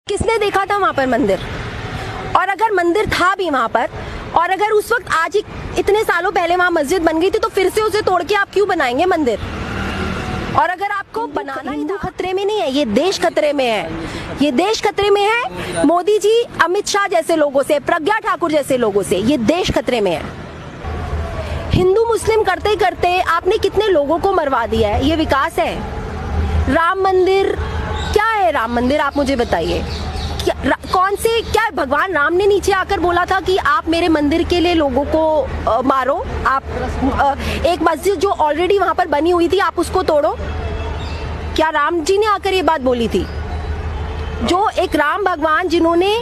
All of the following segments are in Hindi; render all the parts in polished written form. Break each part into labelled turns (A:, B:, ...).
A: किसने देखा था वहां पर मंदिर? और अगर मंदिर था भी वहां पर, और अगर उस वक्त आज ही इतने सालों पहले वहां मस्जिद बन गई थी, तो फिर से उसे तोड़ के आप क्यों बनाएंगे मंदिर? और अगर आपको बनाना ही था, खतरे में नहीं है, ये देश खतरे में है। ये देश खतरे में है मोदी जी, अमित शाह जैसे लोगों से, प्रज्ञा ठाकुर जैसे लोगों से। ये देश खतरे में है। हिंदू मुस्लिम करते करते आपने कितने लोगों को मरवा दिया है। ये विकास है? राम मंदिर क्या है? राम मंदिर आप मुझे बताइए, कौन से, क्या भगवान राम ने नीचे आकर बोला था कि आप मेरे मंदिर के लिए लोगों को मारो? आप एक मस्जिद जो ऑलरेडी वहां पर बनी हुई थी आप उसको तोड़ो? क्या राम जी ने आकर ये बात बोली थी? जो एक राम भगवान जिन्होंने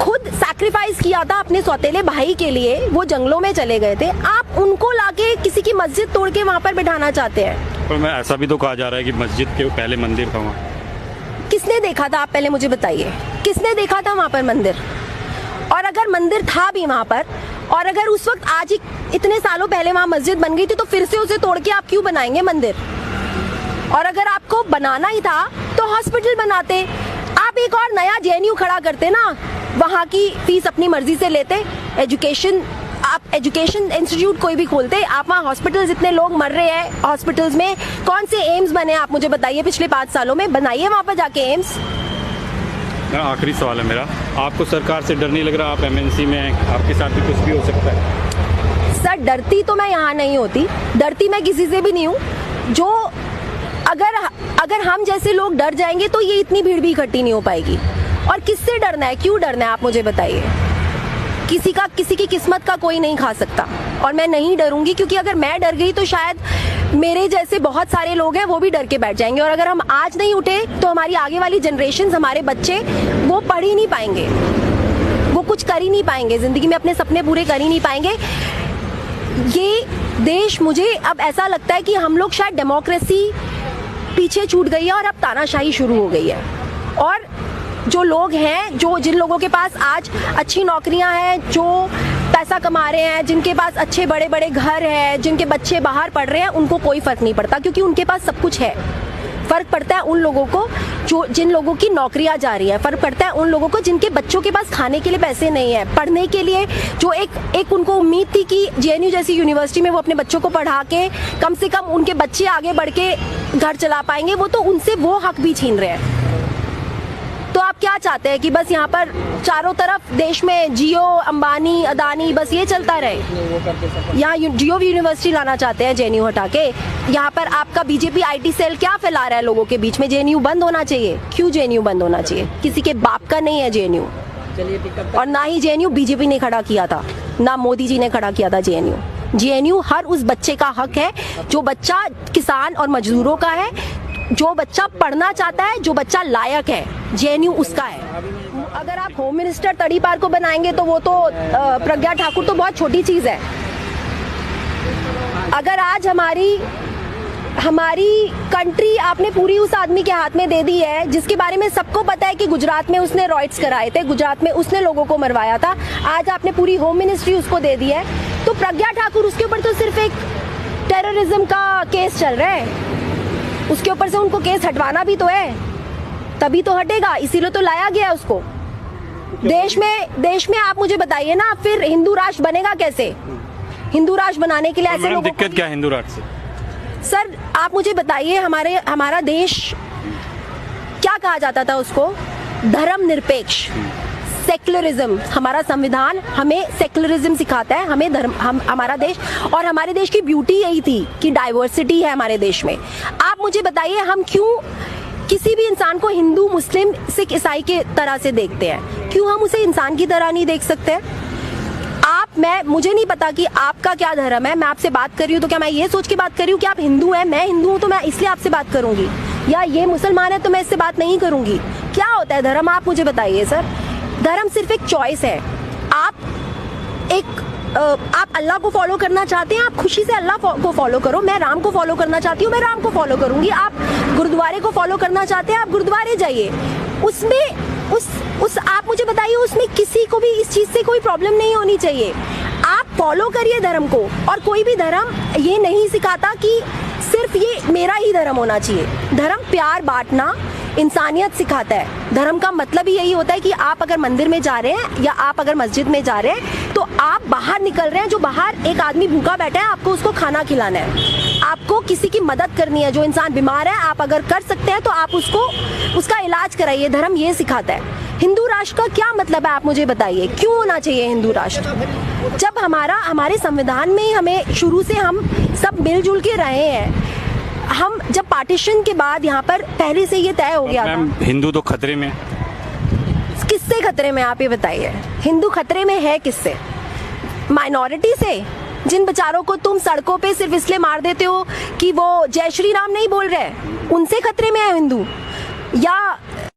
A: खुद सैक्रिफाइस किया था अपने सौतेले भाई के लिए, वो जंगलों में चले गए थे, आप उनको लाके किसी की मस्जिद तोड़ के वहां पर बिठाना चाहते हैं?
B: पर मैं ऐसा भी तो कहा जा रहा है कि मस्जिद के पहले मंदिर था वहाँ।
A: किसने देखा था? आप पहले मुझे बताइए, किसने देखा था वहां पर मंदिर? और अगर मंदिर था भी वहां पर, और अगर उस वक्त आज ही इतने सालों पहले वहां मस्जिद बन गई थी, तो फिर से उसे तोड़ के आप क्यों बनाएंगे मंदिर? और अगर आपको बनाना ही था तो हॉस्पिटल बनाते, आप एक और नया जेएनयू खड़ा करते ना, वहां की फीस अपनी मर्जी से लेते, एजुकेशन, आप एजुकेशन इंस्टीट्यूट कोई भी खोलते, आप वहाँ हॉस्पिटल्स, इतने लोग मर रहे हैं हॉस्पिटल्स में, कौन से एम्स बने आप मुझे बताइए पिछले 5 सालों में? बनाइए वहाँ पर जाके एम्स।
B: आखिरी सवाल है मेरा, आपको सरकार से डर नहीं लग रहा? आप एमएनसी में हैं, आपके साथ भी कुछ भी हो सकता है।
A: सर डरती तो मैं यहाँ नहीं होती, डरती मैं किसी से भी नहीं हूँ। जो अगर हम जैसे लोग डर जाएंगे तो ये इतनी भीड़ भी इकट्ठी नहीं हो पाएगी। और किससे डरना है, क्यों डरना है, आप मुझे बताइए। किसी की किस्मत का कोई नहीं खा सकता, और मैं नहीं डरूंगी, क्योंकि अगर मैं डर गई तो शायद मेरे जैसे बहुत सारे लोग हैं वो भी डर के बैठ जाएंगे। और अगर हम आज नहीं उठे तो हमारी आगे वाली जनरेशन, हमारे बच्चे, वो पढ़ ही नहीं पाएंगे, वो कुछ कर ही नहीं पाएंगे जिंदगी में, अपने सपने पूरे कर ही नहीं पाएंगे। ये देश, मुझे अब ऐसा लगता है कि हम लोग शायद डेमोक्रेसी पीछे छूट गई है और अब तानाशाही शुरू हो गई है। और जो लोग हैं, जिन लोगों के पास आज अच्छी नौकरियां हैं, जो पैसा कमा रहे हैं, जिनके पास अच्छे बड़े बड़े घर हैं, जिनके बच्चे बाहर पढ़ रहे हैं, उनको कोई फर्क नहीं पड़ता, क्योंकि उनके पास सब कुछ है। फर्क पड़ता है उन लोगों को जिन लोगों की नौकरियां जा रही है, फर्क पड़ता है उन लोगों को जिनके बच्चों के पास खाने के लिए पैसे नहीं है, पढ़ने के लिए, जो एक उनको उम्मीद थी कि जेएनयू जैसी यूनिवर्सिटी में वो अपने बच्चों को पढ़ा के कम से कम उनके बच्चे आगे बढ़ के घर चला पाएंगे, वो तो उनसे वो हक भी छीन रहे हैं। तो आप क्या चाहते हैं कि बस यहाँ पर चारों तरफ देश में जियो, अंबानी, अदानी, बस ये चलता रहे? यहाँ जियो यूनिवर्सिटी लाना चाहते हैं जेएनयू हटा के। यहाँ पर आपका बीजेपी आईटी सेल क्या फैला रहा है लोगों के बीच में? जेएनयू बंद होना चाहिए। क्यों जेएनयू बंद होना चाहिए? किसी के बाप का नहीं है जेएनयू, और ना ही जेएनयू बीजेपी ने खड़ा किया था, ना मोदी जी ने खड़ा किया था जेएनयू। जेएनयू हर उस बच्चे का हक है जो बच्चा किसान और मजदूरों का है, जो बच्चा पढ़ना चाहता है, जो बच्चा लायक है, जेएनयू उसका है। अगर आप होम मिनिस्टर तड़ीपार को बनाएंगे तो वो तो प्रज्ञा ठाकुर तो बहुत छोटी चीज है। अगर आज हमारी कंट्री आपने पूरी उस आदमी के हाथ में दे दी है जिसके बारे में सबको पता है कि गुजरात में उसने रॉयट्स कराए थे, गुजरात में उसने लोगों को मरवाया था, आज आपने पूरी होम मिनिस्ट्री उसको दे दी है, तो प्रज्ञा ठाकुर, उसके ऊपर तो सिर्फ एक टेररिज्म का केस चल रहा है, उसके ऊपर से उनको केस हटवाना भी तो है, तभी तो हटेगा, इसीलिए तो लाया गया उसको। देश में आप मुझे बताइए ना, फिर हिंदू राष्ट्र बनेगा कैसे? हिंदू राष्ट्र बनाने के लिए ऐसे लोगों
B: दिक्कत क्या है हिंदू राष्ट्र से?
A: सर आप मुझे बताइए, हमारा देश क्या कहा जाता था उसको? धर्म निरपेक्ष, सेक्युलरिज्म। हमारा संविधान हमें सेक्युलरिज्म सिखाता है, हमें हमारा देश, और हमारे देश की ब्यूटी यही थी कि डाइवर्सिटी है हमारे देश में। आप मुझे बताइए, हम क्यों किसी भी इंसान को हिंदू, मुस्लिम, सिख, ईसाई के तरह से देखते हैं? क्यों हम उसे इंसान की तरह नहीं देख सकते? मुझे नहीं पता कि आपका क्या धर्म है, मैं आपसे बात कर रही हूँ तो क्या मैं ये सोच के बात कर रही हूँ कि आप हिंदू हैं, मैं हिंदू हूँ तो मैं इसलिए आपसे बात करूंगी, या ये मुसलमान है तो मैं इससे बात नहीं करूंगी? क्या होता है धर्म, आप मुझे बताइए सर। धर्म सिर्फ एक चॉइस है। आप अल्लाह को फॉलो करना चाहते हैं, आप खुशी से अल्लाह को फॉलो करो। मैं राम को फॉलो करना चाहती हूँ, मैं राम को फॉलो करूंगी। आप गुरुद्वारे को फॉलो करना चाहते हैं, आप गुरुद्वारे जाइए। उसमें आप मुझे बताइए, उसमें किसी को भी इस चीज से कोई प्रॉब्लम नहीं होनी चाहिए। आप फॉलो करिए धर्म को, और कोई भी धर्म ये नहीं सिखाता कि सिर्फ ये मेरा ही धर्म होना चाहिए। धर्म प्यार बांटना, इंसानियत सिखाता है। धर्म का मतलब ही यही होता है कि आप अगर मंदिर में जा रहे हैं या आप अगर मस्जिद में जा रहे हैं तो आप बाहर निकल रहे हैं, जो बाहर एक आदमी भूखा बैठा है आपको उसको खाना खिलाना है, आपको किसी की मदद करनी है। जो इंसान बीमार है आप अगर कर सकते हैं तो आप उसको उसका इलाज कराइए। धर्म ये सिखाता है। हिंदू राष्ट्र का क्या मतलब है आप मुझे बताइए, क्यों होना चाहिए हिंदू राष्ट्र? जब हमारे संविधान में ही हमें शुरू से हम सब मिलजुल के रहे हैं। हम जब पार्टीशन के बाद यहाँ पर पहले से ये तय हो गया था।
B: मैम हिंदू तो खतरे में,
A: किससे खतरे में आप ये बताइए? हिंदू खतरे में है किससे? माइनॉरिटी से, जिन बेचारों को तुम सड़कों पे सिर्फ इसलिए मार देते हो कि वो जय श्री राम नहीं बोल रहे, उनसे खतरे में है हिंदू? या